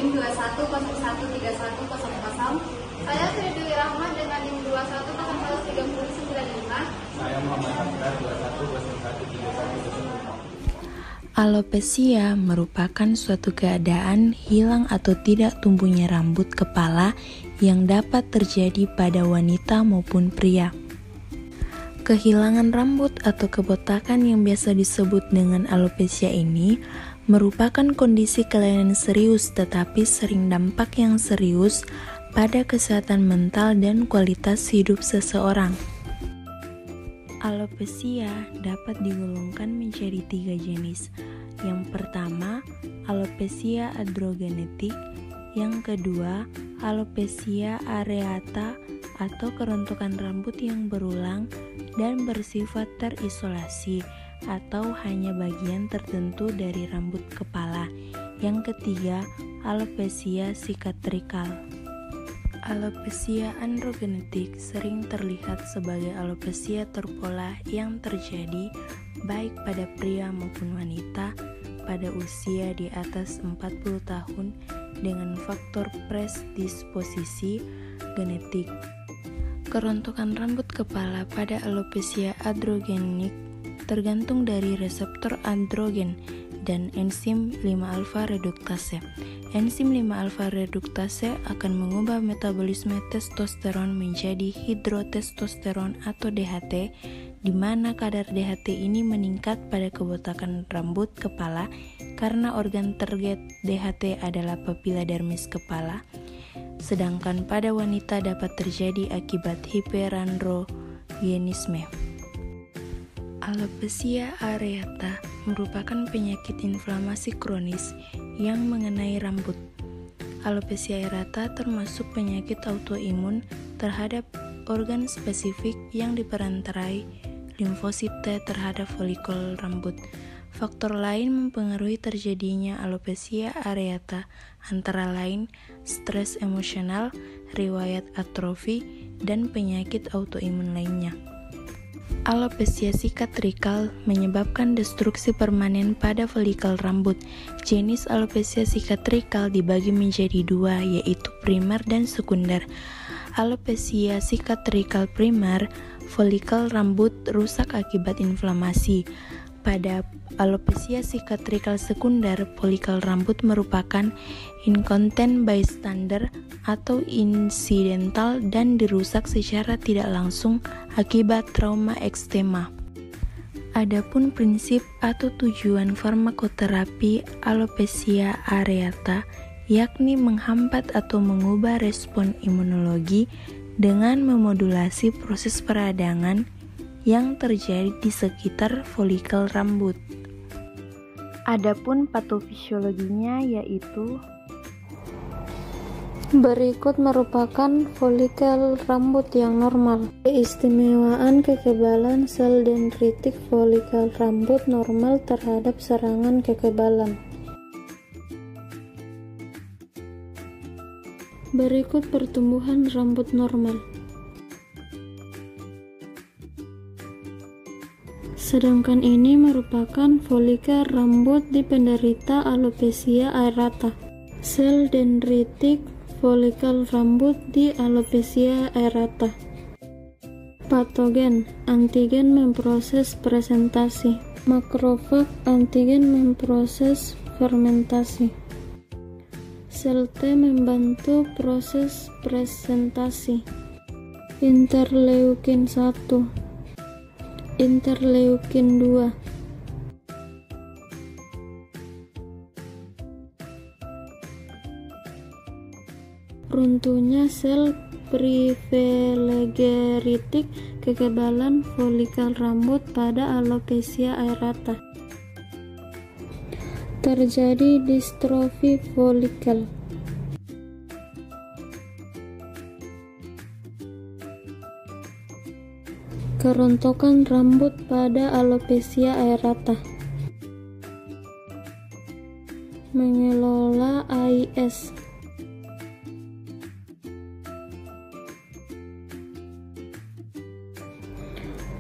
NIM 21013100. Saya Sri Dewi Rahmat dengan NIM 21013095. Saya Muhammad Akbar 21013100. Alopecia merupakan suatu keadaan hilang atau tidak tumbuhnya rambut kepala yang dapat terjadi pada wanita maupun pria. Kehilangan rambut atau kebotakan yang biasa disebut dengan alopecia ini merupakan kondisi kelainan serius tetapi sering dampak yang serius pada kesehatan mental dan kualitas hidup seseorang. Alopecia dapat digolongkan menjadi 3 jenis. Yang pertama, alopecia androgenetik. Yang kedua, alopecia areata atau kerontokan rambut yang berulang dan bersifat terisolasi atau hanya bagian tertentu dari rambut kepala. Yang ketiga, alopecia sikatrikal. Alopecia androgenetik sering terlihat sebagai alopecia terpola yang terjadi baik pada pria maupun wanita pada usia di atas 40 tahun dengan faktor predisposisi genetik. Kerontokan rambut kepala pada alopecia androgenik tergantung dari reseptor androgen dan enzim 5-alfa reduktase. Enzim 5-alfa reduktase akan mengubah metabolisme testosteron menjadi hidrotestosteron atau DHT, di mana kadar DHT ini meningkat pada kebotakan rambut kepala karena organ target DHT adalah papila dermis kepala. Sedangkan pada wanita dapat terjadi akibat hiperandrogenisme. Alopecia areata merupakan penyakit inflamasi kronis yang mengenai rambut. Alopecia areata termasuk penyakit autoimun terhadap organ spesifik yang diperantarai limfosit T terhadap folikel rambut. Faktor lain mempengaruhi terjadinya alopecia areata, antara lain stres emosional, riwayat atrofi, dan penyakit autoimun lainnya. Alopecia sikatrikal menyebabkan destruksi permanen pada folikel rambut. Jenis alopecia sikatrikal dibagi menjadi 2, yaitu primer dan sekunder. Alopecia sikatrikal primer, folikel rambut rusak akibat inflamasi. Pada alopecia sikatrikal sekunder, folikel rambut merupakan incontinent bystander atau insidental dan dirusak secara tidak langsung akibat trauma ekstema. Adapun prinsip atau tujuan farmakoterapi alopecia areata yakni menghambat atau mengubah respon imunologi dengan memodulasi proses peradangan yang terjadi di sekitar folikel rambut. Adapun patofisiologinya yaitu berikut merupakan folikel rambut yang normal. Keistimewaan kekebalan sel dendritik folikel rambut normal terhadap serangan kekebalan. Berikut pertumbuhan rambut normal. Sedangkan ini merupakan folikel rambut di penderita alopecia areata. Sel dendritik folikel rambut di alopecia areata. Patogen, antigen memproses presentasi. Makrofag, antigen memproses fermentasi. Sel T membantu proses presentasi. Interleukin 1, interleukin 2. Runtuhnya sel privilegeritik kekebalan folikel rambut pada alopecia areata. Terjadi distrofi folikel. Kerontokan rambut pada alopecia areata. Mengelola AIS.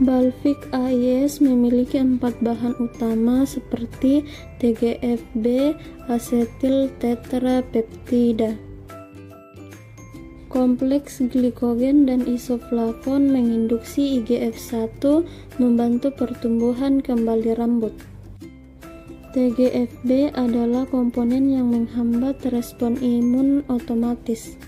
Balvik AIS memiliki 4 bahan utama seperti TGFB, asetil tetrapeptida. Kompleks glikogen dan isoflavon menginduksi IGF-1 membantu pertumbuhan kembali rambut. TGFB adalah komponen yang menghambat respon imun otomatis.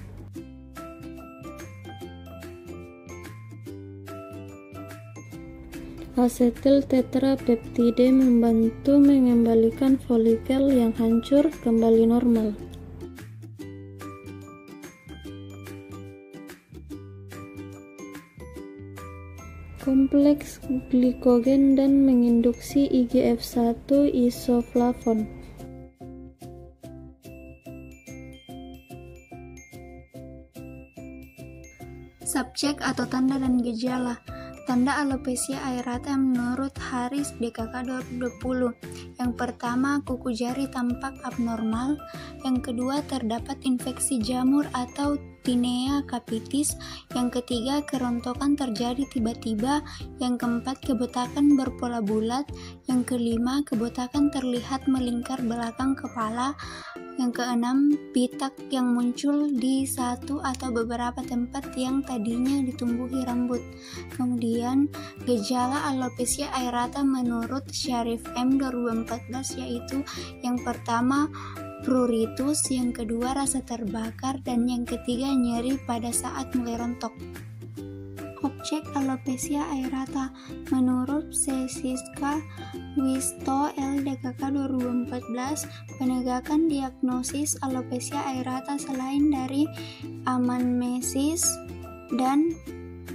Asetil tetrapeptide membantu mengembalikan folikel yang hancur kembali normal. Kompleks glikogen dan menginduksi IGF-1 isoflavon. Subjek atau tanda dan gejala. Tanda alopecia areata menurut Harris DKK 2020. Yang pertama, kuku jari tampak abnormal. Yang kedua, terdapat infeksi jamur atau tinea capitis. Yang ketiga, kerontokan terjadi tiba-tiba. Yang keempat, kebotakan berpola bulat. Yang kelima, kebotakan terlihat melingkar belakang kepala. Yang keenam, pitak yang muncul di satu atau beberapa tempat yang tadinya ditumbuhi rambut. Kemudian, gejala alopecia areata menurut Syarif M 2014 yaitu yang pertama, pruritus, yang kedua rasa terbakar, dan yang ketiga nyeri pada saat mulai rontok. Objek alopecia areata menurut Sesiska Wisto LDKK 2014, penegakan diagnosis alopecia areata selain dari anamnesis dan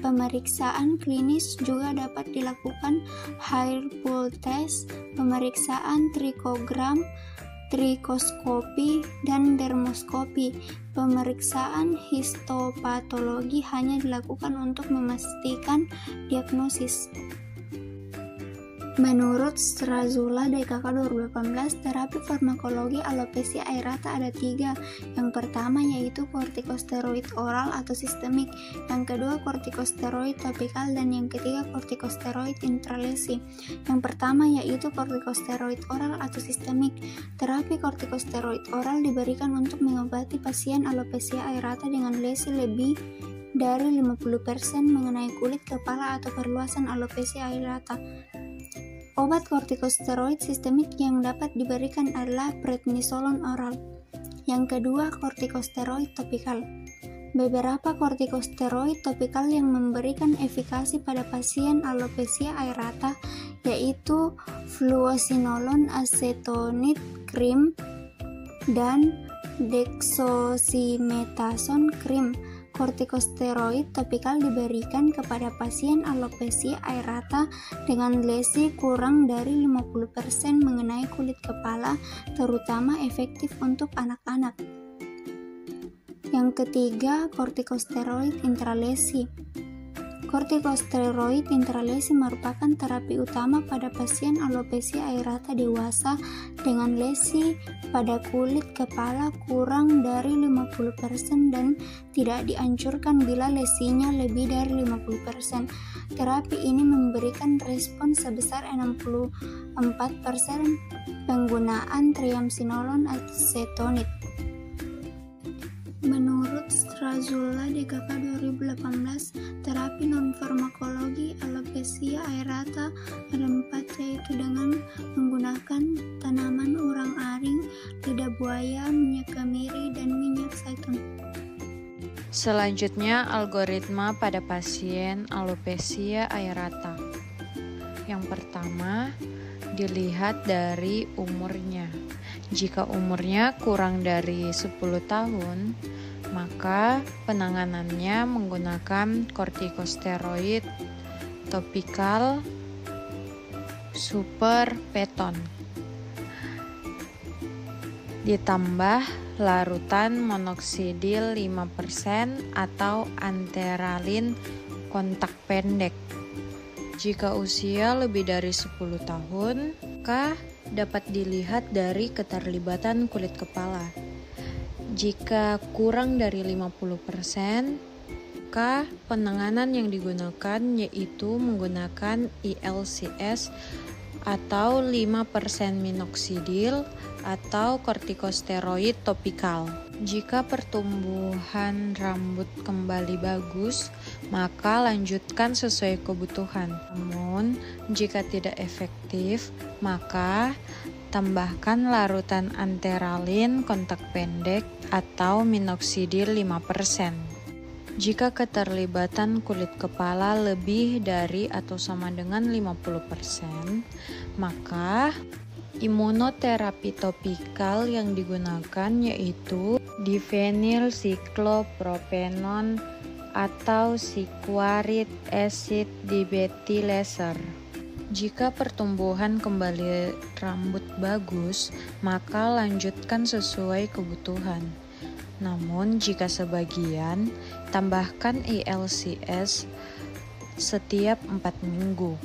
pemeriksaan klinis juga dapat dilakukan hair pull test, pemeriksaan trikogram, trikoskopi, dan dermoskopi. Pemeriksaan histopatologi hanya dilakukan untuk memastikan diagnosis. Menurut Strazula DKK 2018, terapi farmakologi alopecia areata ada 3. Yang pertama yaitu kortikosteroid oral atau sistemik, yang kedua kortikosteroid topikal, dan yang ketiga kortikosteroid intralesi. Yang pertama yaitu kortikosteroid oral atau sistemik. Terapi kortikosteroid oral diberikan untuk mengobati pasien alopecia areata dengan lesi lebih dari 50% mengenai kulit kepala atau perluasan alopecia areata. Obat kortikosteroid sistemik yang dapat diberikan adalah prednisolon oral. Yang kedua, kortikosteroid topikal. Beberapa kortikosteroid topikal yang memberikan efikasi pada pasien alopecia areata yaitu fluosinolon acetonide cream dan dexosimetason cream. Kortikosteroid topikal diberikan kepada pasien alopecia areata dengan lesi kurang dari 50% mengenai kulit kepala, terutama efektif untuk anak-anak. Yang ketiga, kortikosteroid intralesi. Kortikosteroid intralesi merupakan terapi utama pada pasien alopecia areata dewasa dengan lesi pada kulit kepala kurang dari 50% dan tidak dianjurkan bila lesinya lebih dari 50%. Terapi ini memberikan respon sebesar 64% penggunaan triamcinolone acetonide. Menurut Strazula DKK 2018, terapi non-farmakologi alopecia areata ada 4 yaitu dengan menggunakan tanaman urang-aring, lidah buaya, minyak kemiri, dan minyak zaitun. Selanjutnya, algoritma pada pasien alopecia areata. Yang pertama, dilihat dari umurnya. Jika umurnya kurang dari 10 tahun, maka penanganannya menggunakan kortikosteroid topikal superpeton ditambah larutan monoksidil 5% atau anteralin kontak pendek. Jika usia lebih dari 10 tahun, maka dapat dilihat dari keterlibatan kulit kepala. Jika kurang dari 50%, Maka penanganan yang digunakan yaitu menggunakan ILCS atau 5% minoxidil atau kortikosteroid topikal. Jika pertumbuhan rambut kembali bagus, maka lanjutkan sesuai kebutuhan. Namun, jika tidak efektif, maka tambahkan larutan anteralin kontak pendek atau minoxidil 5%. Jika keterlibatan kulit kepala lebih dari atau sama dengan 50%, maka imunoterapi topikal yang digunakan yaitu diphenyl cyclopropenon atau squaric acid dimethylaser. Jika pertumbuhan kembali rambut bagus, maka lanjutkan sesuai kebutuhan. Namun jika sebagian, tambahkan ILCS setiap 4 minggu.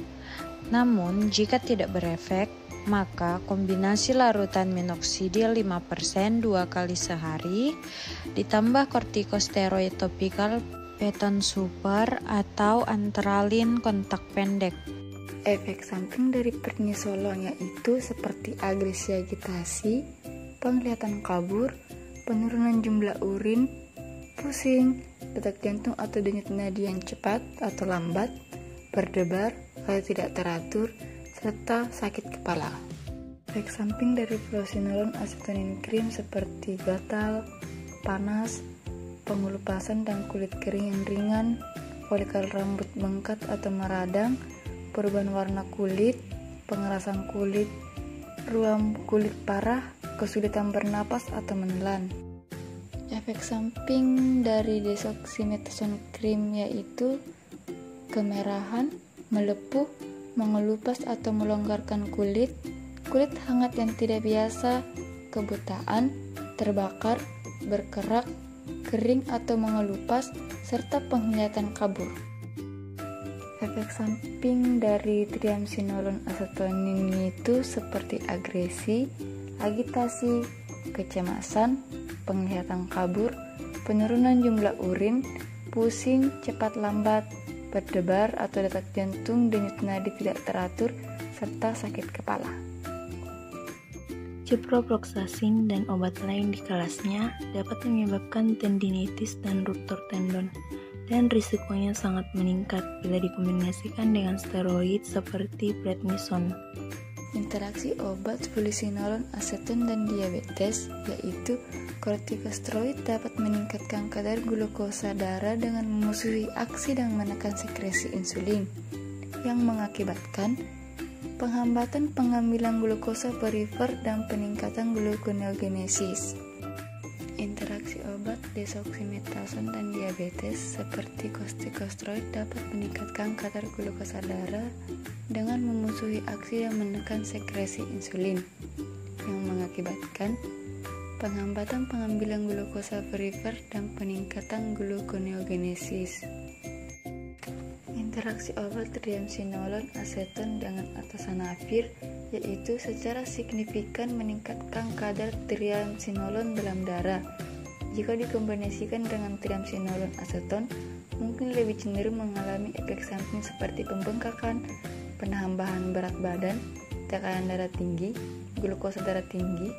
Namun jika tidak berefek, maka kombinasi larutan minoxidil 5% 2 kali sehari ditambah kortikosteroid topikal Peton Super atau antralin kontak pendek. Efek samping dari prednisolon yaitu seperti agresi agitasi, penglihatan kabur, penurunan jumlah urin, pusing, detak jantung atau denyut nadi yang cepat atau lambat, berdebar kalau tidak teratur, serta sakit kepala. Efek samping dari fluocinolone acetonin cream seperti gatal, panas, pengelupasan dan kulit kering yang ringan, folikel rambut bengkak atau meradang, perubahan warna kulit, pengerasan kulit, ruam kulit parah, kesulitan bernapas atau menelan. Efek samping dari desoxymetazone cream yaitu kemerahan, melepuh, mengelupas atau melonggarkan kulit, kulit hangat yang tidak biasa, kebutaan, terbakar, berkerak, kering atau mengelupas, serta penglihatan kabur. Efek samping dari triamcinolone acetonin itu seperti agresi, agitasi, kecemasan, penglihatan kabur, penurunan jumlah urin, pusing, cepat lambat, berdebar atau detak jantung, denyut nadi tidak teratur, serta sakit kepala. Ciprofloxacin dan obat lain di kelasnya dapat menyebabkan tendinitis dan ruptur tendon, dan risikonya sangat meningkat bila dikombinasikan dengan steroid seperti prednisone. Interaksi obat fluocinolone aceton dan diabetes yaitu kortikosteroid dapat meningkatkan kadar glukosa darah dengan memusuhi aksi dan menekan sekresi insulin yang mengakibatkan penghambatan pengambilan glukosa perifer dan peningkatan gluconeogenesis. Interaksi obat desoxymetazone dan diabetes seperti kortikosteroid dapat meningkatkan kadar glukosa darah dengan memusuhi aksi dan menekan sekresi insulin yang mengakibatkan penghambatan pengambilan glukosa perifer dan peningkatan gluconeogenesis. Interaksi obat triamcinolone aceton dengan atazanavir yaitu secara signifikan meningkatkan kadar triamcinolone dalam darah. Jika dikombinasikan dengan triamcinolone aceton, mungkin lebih cenderung mengalami efek samping seperti pembengkakan, penambahan berat badan, tekanan darah tinggi, glukosa darah tinggi,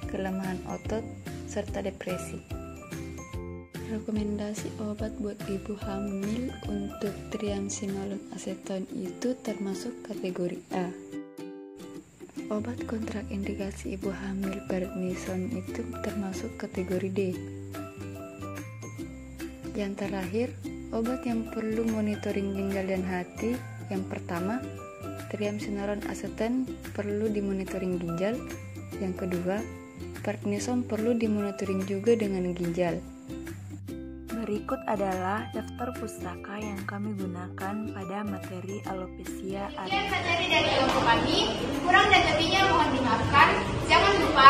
kelemahan otot, serta depresi. Rekomendasi obat buat ibu hamil untuk triamcinolone aceton itu termasuk kategori A. Obat kontraindikasi ibu hamil prednisone itu termasuk kategori D. Yang terakhir, obat yang perlu monitoring ginjal dan hati. Yang pertama, triamcinolone aceton perlu dimonitoring ginjal. Yang kedua, prednisone perlu dimonitoring juga dengan ginjal. Berikut adalah daftar pustaka yang kami gunakan pada materi alopecia areata. Sekian materi dari kelompok kami, kurang dan lebihnya mohon dimaafkan. Jangan lupa